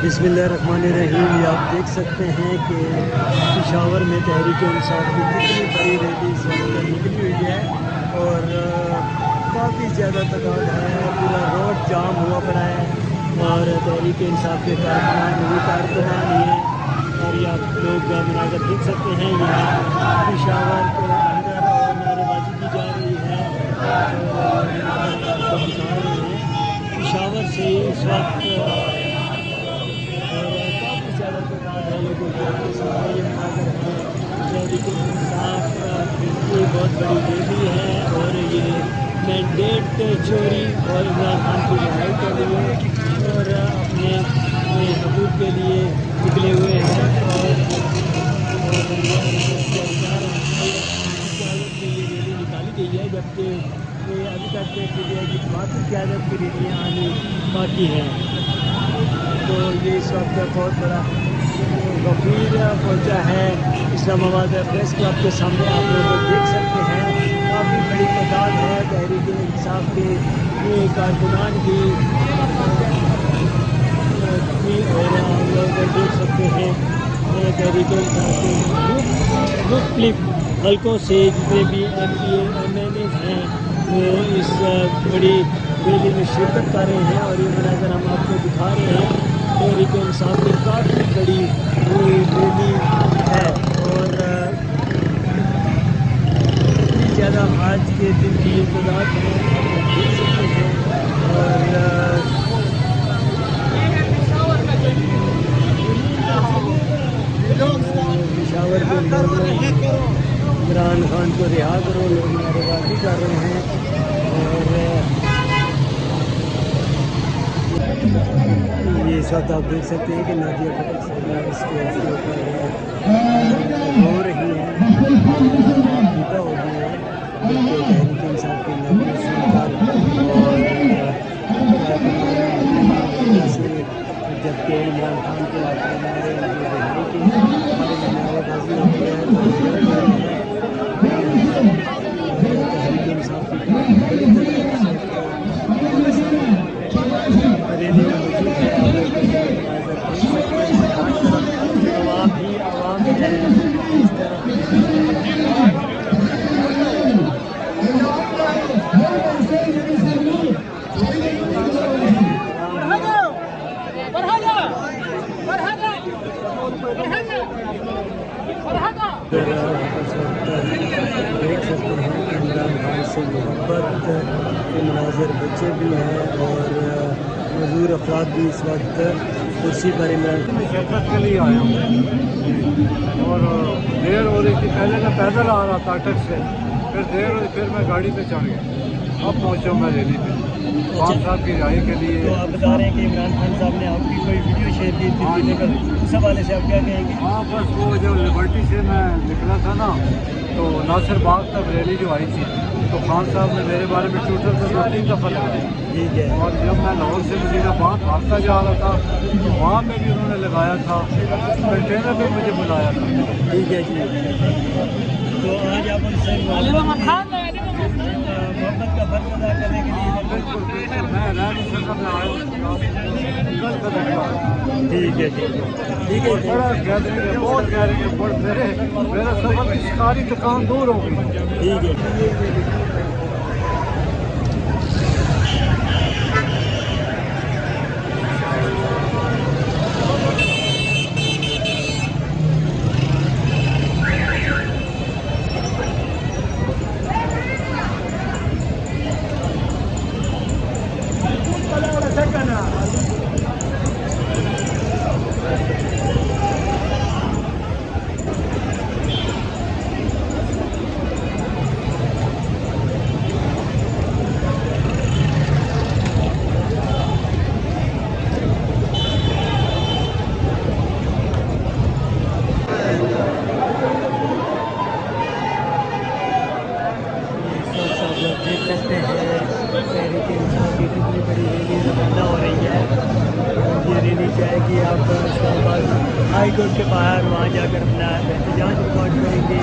بسم اللہ الرحمن الرحیم. یہ آپ دیکھ سکتے ہیں کہ پشاور میں تحریک انصاف کی کتنی بڑی ریلی اس وقت نکلی ہوئی ہے اور کافی زیادہ تعداد ہے. پورا روڈ جام ہوا پڑا ہے اور تحریک انصاف کے کارکنان ہی ہیں اور یہ آپ لوگ مناظر دیکھ سکتے ہیں. یہاں پشاور کے اندر اور نعرے بازی کی جا رہی ہے اور آپ کو دکھا رہے ہیں پشاور سے اس وقت کافی زیادہ تعداد ہے لوگوں کی. آپ کے سامنے یہ مناظر ہے. تحریک انصاف کی بہت بڑی ریلی ہے اور یہ مینڈیٹ چوری اور عمران خان کی رہائی کے لیے اور اپنے حقوق کے لیے نکلے ہوئے ہیں اور یہ ریلی نکالی گئی ہے جبکہ ابھی تک کی باقی قیادت کی ریلیاں آنی باقی ہیں. تو یہ اس وقت بہت بڑا وفیر پہنچا ہے اسلام آباد پریس کلب کے سامنے. آپ لوگ دیکھ سکتے ہیں کافی بڑی تعداد ہے تحریک انصاف کے کارکنان کی اور آپ لوگ دیکھ سکتے ہیں تحریک انصاف کے مختلف حلقوں سے جتنے بھی M P M L A ہیں وہ اس بڑی ریلی میں شرکت کر رہے ہیں اور یہ مناظر ہم آپ کو دکھا رہے ہیں. تحریک انصاف کی کافی بڑی ریلی ہے اور اتنی زیادہ آج کے دن کی یہ تعداد ہے آپ دیکھ سکتے ہیں اور پشاور کے لوگ عمران خان کو رہا کرو لوگ نعرے بازی کر رہے ہیں اور یہ اس وقت آپ دیکھ سکتے ہیں کہ نادیہ فتح صاحبہ اس کے اوپر ہو رہی ہیں پیدا ہو گئی ہے بلکہ تحریک انصاف کے نظر سن کر اور جبکہ عمران خان کے نعرے رہائی کے نعرے بازی ہوتی ہے تحریک انصاف کی ریلی میں موجود ہے. عوام ہی عوام ہے اس طرح دیکھ سکتے ہیں کہ عمران خان سے محبت کے مناظر بچے بھی ہیں اور معذور افراد بھی اس وقت کرسی پر عمران میں شرکت کے لیے آیا ہوں اور دیر ہو رہی تھی. پہلے میں پیدل آ رہا تھا اٹک سے, پھر دیر ہوئی, پھر میں گاڑی پہ چڑھ گیا. اب پہنچا میں ریلی پہ خان صاحب کی رہائی کے لیے. تو آپ بتا رہے ہیں کہ عمران خان صاحب نے آپ کی کوئی ویڈیو شیئر کی تھی, اس حوالے سے آپ کیا کہیں گے؟ ہاں بس وہ جو لبرٹی سے میں نکلا تھا نا تو ناصر باغ تک ریلی جو آئی تھی تو خان صاحب نے میرے بارے میں ٹویٹر پہ 2-3 دفعہ لگایا. ٹھیک ہے. اور جب میں لاہور سے وزیر آباد بھاگتا جا رہا تھا تو وہاں پہ بھی انہوں نے لگایا تھا, کنٹینر پہ مجھے بلایا تھا. ٹھیک ہے جی. تو آج آپ ان سے محبت کا فرض ادا کرنے کے لیے بالکل میں رہ نہیں سکتا, میں آیا ٹھیک ہے ٹھیک ہے بڑا گیدرنگ ہے, بہت گیدرنگ ہے. میرا سفر کی ساری دکان دور ہو گئی. ٹھیک ہے. دیکھ سکتے ہیں تحریک انصاف کی کتنی بڑی ریلی روانہ ہو رہی ہے. یہ ریلی جائے گی آپ اسلام آباد ہائی کورٹ کے باہر, وہاں جا کر اپنا احتجاج ریکارڈ کریں گے.